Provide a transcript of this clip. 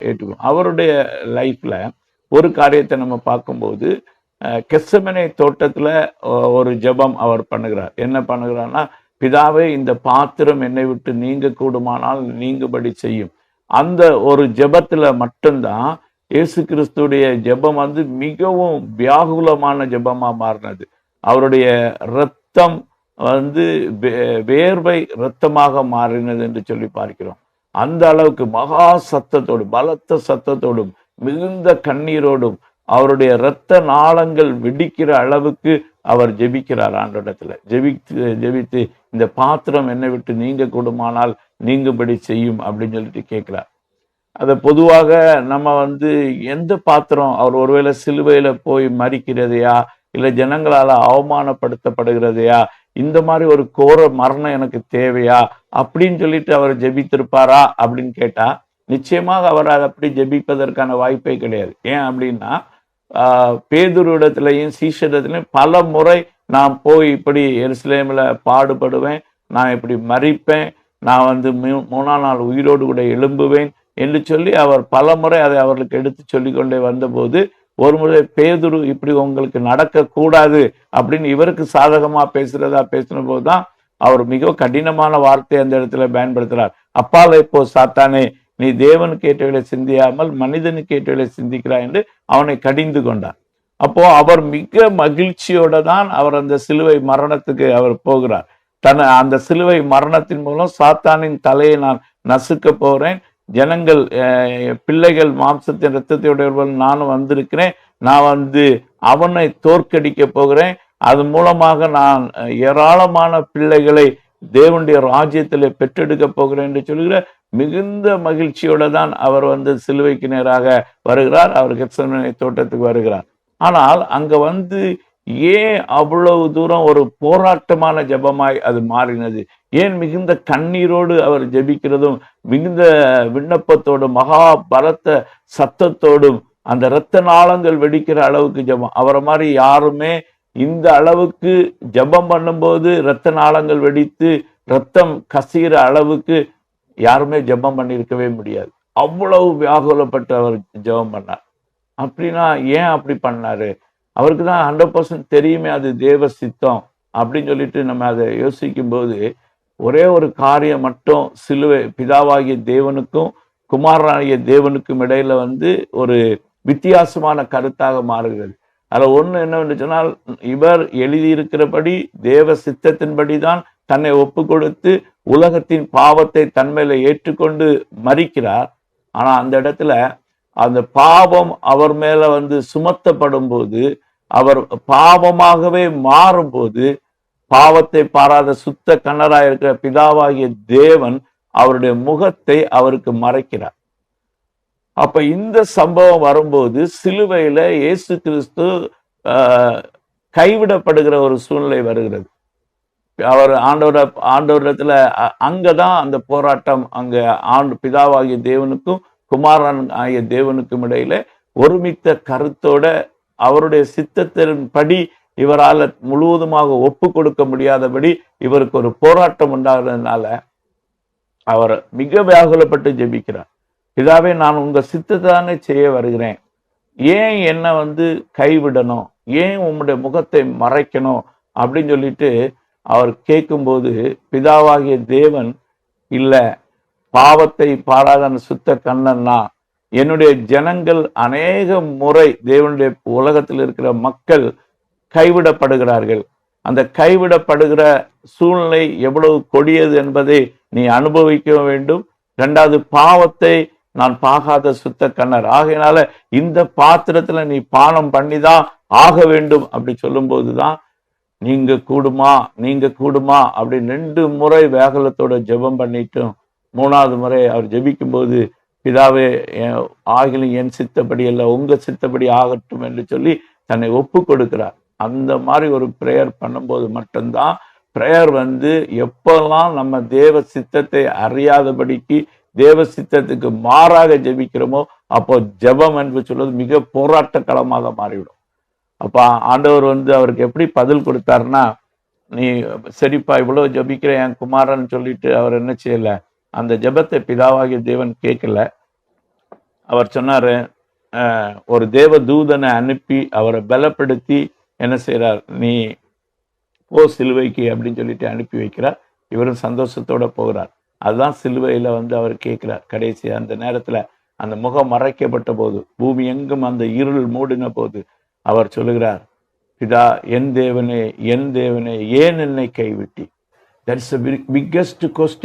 ஏற்றுக்கணும். அவருடைய லைஃப்ல ஒரு காரியத்தை நம்ம பார்க்கும்போது கெத்செமனே தோட்டத்துல ஒரு ஜெபம் அவர் பண்ணுகிறார். என்ன பண்ணுகிறார்னா, பிதாவே இந்த பாத்திரம் என்னை விட்டு நீங்க கூடுமானால் நீங்கும்படி செய்யும். அந்த ஒரு ஜெபத்துல மட்டும்தான் இயேசு கிறிஸ்துடைய ஜெபம் வந்து மிகவும் வியாகுலமான ஜெபமா மாறினது. அவருடைய இரத்தம் வந்து வேர்வை இரத்தமாக மாறினது என்று சொல்லி பார்க்கிறோம். அந்த அளவுக்கு மகா சத்தத்தோடும் பலத்த சத்தத்தோடும் மிகுந்த கண்ணீரோடும் அவருடைய இரத்த நாளங்கள் வெடிக்கிற அளவுக்கு அவர் ஜெபிக்கிறார். ஆண்டவரிடத்துல ஜெபித்து இந்த பாத்திரம் என்னை விட்டு நீங்க கூடுமானால் நீங்கும்படி செய்யும் அப்படின்னு சொல்லிட்டு கேட்கிறார். அதை பொதுவாக நம்ம வந்து எந்த பாத்திரம், அவர் ஒருவேளை சிலுவையில போய் மரிக்கிறதையா இல்லை ஜனங்களால அவமானப்படுத்தப்படுகிறதையா, இந்த மாதிரி ஒரு கோர மரணம் எனக்கு தேவையா அப்படின்னு சொல்லிட்டு அவர் ஜெபித்திருப்பாரா அப்படின்னு கேட்டா நிச்சயமாக அவர் அதை அப்படி ஜெபிப்பதற்கான வாய்ப்பே கிடையாது. ஏன் அப்படின்னா பேதுருவிடத்திலையும் சீஷரிடத்திலையும் பல முறை நான் போய் இப்படி எருசலேமில் பாடுபடுவேன், நான் இப்படி மரிப்பேன், நான் வந்து 3ஆம் நாள் உயிரோடு கூட எழும்புவேன் என்று சொல்லி அவர் பல முறை அதை அவர்களுக்கு எடுத்து சொல்லி கொண்டே வந்தபோது ஒரு முறை பேதுரு இப்படி உங்களுக்கு நடக்கக்கூடாது அப்படின்னு இவருக்கு சாதகமா பேசின போதுதான் அவர் மிக கடினமான வார்த்தை அந்த இடத்துல பயன்படுத்துறார். அப்பாலை போ சாத்தானே, நீ தேவனுக்கு ஏற்றவர்களை சிந்தியாமல் மனிதனுக்கு ஏற்றவர்களை சிந்திக்கிறாய் என்று அவனை கடிந்து கொண்டார். அப்போ அவர் மிக மகிழ்ச்சியோட தான் அவர் அந்த சிலுவை மரணத்துக்கு அவர் போகிறார். அந்த சிலுவை மரணத்தின் மூலம் சாத்தானின் தலையை நான் நசுக்க போறேன், ஜனங்கள் பிள்ளைகள் மாம்சத்தின் இரத்தத்தையுடையவர்கள் நானும் வந்திருக்கிறேன், நான் வந்து அவனை தோற்கடிக்க போகிறேன், அது மூலமாக நான் ஏராளமான பிள்ளைகளை தேவனுடைய ராஜ்யத்தில் பெற்றெடுக்க போகிறேன் என்று சொல்கிற மிகுந்த மகிழ்ச்சியோட தான் அவர் வந்து சிலுவைக்கு நேராக வருகிறார். அவர் கெத்செமனே தோட்டத்துக்கு வருகிறார். ஆனால் அங்க வந்து ஏன் அவ்வளவு தூரம் ஒரு போராட்டமான ஜெபமாய் அது மாறினது? ஏன் மிகுந்த கண்ணீரோடு அவர் ஜெபிக்கிறதும் மிகுந்த விண்ணப்பத்தோடும் மகா பலத்த சத்தத்தோடும் அந்த இரத்த நாளங்கள் வெடிக்கிற அளவுக்கு ஜெபம்? அவரை மாதிரி யாருமே இந்த அளவுக்கு ஜெபம் பண்ணும்போது இரத்த நாளங்கள் வெடித்து ரத்தம் கசிகிற அளவுக்கு யாருமே ஜெபம் பண்ணியிருக்கவே முடியாது. அவ்வளவு வியாகுலப்பட்டு அவர் ஜெபம் பண்ணார். அப்படின்னா ஏன் அப்படி பண்ணாரு? அவருக்கு தான் 100% தெரியுமே அது தேவ சித்தம் அப்படின்னு சொல்லிட்டு நம்ம அதை யோசிக்கும் போது ஒரே ஒரு காரியம் மட்டும் சிலுவை பிதாவாகிய தேவனுக்கும் குமாரனாகிய தேவனுக்கும் இடையில வந்து ஒரு வித்தியாசமான கருத்தாக மாறுகிறது. அதில் ஒன்று என்னவென்று சொன்னால், இவர் எழுதியிருக்கிறபடி தேவ சித்தத்தின்படி தான் தன்னை ஒப்பு கொடுத்து உலகத்தின் பாவத்தை தன்மையில ஏற்றுக்கொண்டு மரிக்கிறார். ஆனா அந்த இடத்துல அந்த பாவம் அவர் மேல வந்து சுமத்தப்படும் போது, அவர் பாவமாகவே மாறும்போது, பாவத்தை பாராத சுத்த கண்ணராய் இருக்கிற பிதாவாகிய தேவன் அவருடைய முகத்தை அவருக்கு மறைக்கிறார். அப்ப இந்த சம்பவம் வரும்போது சிலுவையில இயேசு கிறிஸ்து கைவிடப்படுகிற ஒரு சூழ்நிலை வருகிறது. அவர் ஆண்டவரிடத்துல அங்கதான் அந்த போராட்டம், அங்க பிதாவாகிய தேவனுக்கும் குமாரன் ஆகிய தேவனுக்கும் இடையில ஒருமித்த கருத்தோட அவருடைய சித்தத்தின்படி இவரால் முழுவதுமாக ஒப்பு கொடுக்க முடியாதபடி இவருக்கு ஒரு போராட்டம் உண்டாகிறதுனால அவர் மிக வியாகுலப்பட்டு ஜெபிக்கிறார். பிதாவே, நான் உங்க சித்தத்தை தானே செய்ய வருகிறேன், ஏன் என்னை வந்து கைவிடணும், ஏன் உம்முடைய முகத்தை மறைக்கணும் அப்படின்னு சொல்லிட்டு அவர் கேட்கும்போது பிதாவாகிய தேவன், இல்ல, பாவத்தை பாராத சுத்த கண்ணன்னா, என்னுடைய ஜனங்கள் அநேக முறை தேவனுடைய உலகத்தில் இருக்கிற மக்கள் கைவிடப்படுகிறார்கள், அந்த கைவிடப்படுகிற சூழ்நிலை எவ்வளவு கொடியது என்பதை நீ அனுபவிக்க வேண்டும். 2வது, பாவத்தை நான் பாகாத சுத்த கண்ணர், ஆகையினால இந்த பாத்திரத்துல நீ பானம் பண்ணிதான் ஆக வேண்டும் அப்படி சொல்லும் போதுதான் நீங்க கூடுமா அப்படின்னு 2 முறை வேகலத்தோட ஜெபம் பண்ணிட்டும் 3வது முறை அவர் ஜெபிக்கும் போது, பிதாவே ஆகிலும் என் சித்தப்படி அல்ல உங்க சித்தப்படி ஆகட்டும் என்று சொல்லி தன்னை ஒப்பு கொடுக்கிறார். அந்த மாதிரி ஒரு பிரேயர் பண்ணும்போது மட்டும்தான் பிரேயர் வந்து எப்பெல்லாம் நம்ம தேவ சித்தத்தை அறியாதபடிக்கு தேவ சித்தத்துக்கு மாறாக ஜெபிக்கிறோமோ அப்போ ஜெபம் என்று சொல்வது மிக போராட்ட களமாக மாறிவிடும். அப்ப ஆண்டவர் வந்து அவருக்கு எப்படி பதில் கொடுத்தாருன்னா, நீ சரிப்பா இவ்வளவு ஜெபிக்கிற என் குமாரன் சொல்லிட்டு அவர் என்ன செய்யல, அந்த ஜெபத்தை பிதாவாகிய தேவன் கேட்கல. அவர் சொன்னாரு, ஒரு தேவ தூதனை அனுப்பி அவரை பலப்படுத்தி என்ன செய்றார், நீ போ சிலுவைக்கு அப்படின்னு சொல்லிட்டு அனுப்பி வைக்கிறார். இவரும் சந்தோஷத்தோட போகிறார். அதுதான் சிலுவையில வந்து அவர் கேட்கிறார். கடைசி அந்த நேரத்துல அந்த முகம் மறைக்கப்பட்ட போது, பூமி எங்கும் அந்த இருள் மூடின போது அவர் சொல்லுகிறார், பிதா, என் தேவனே, என் தேவனே, ஏன் என்னை கைவிட்டி? That's the biggest question.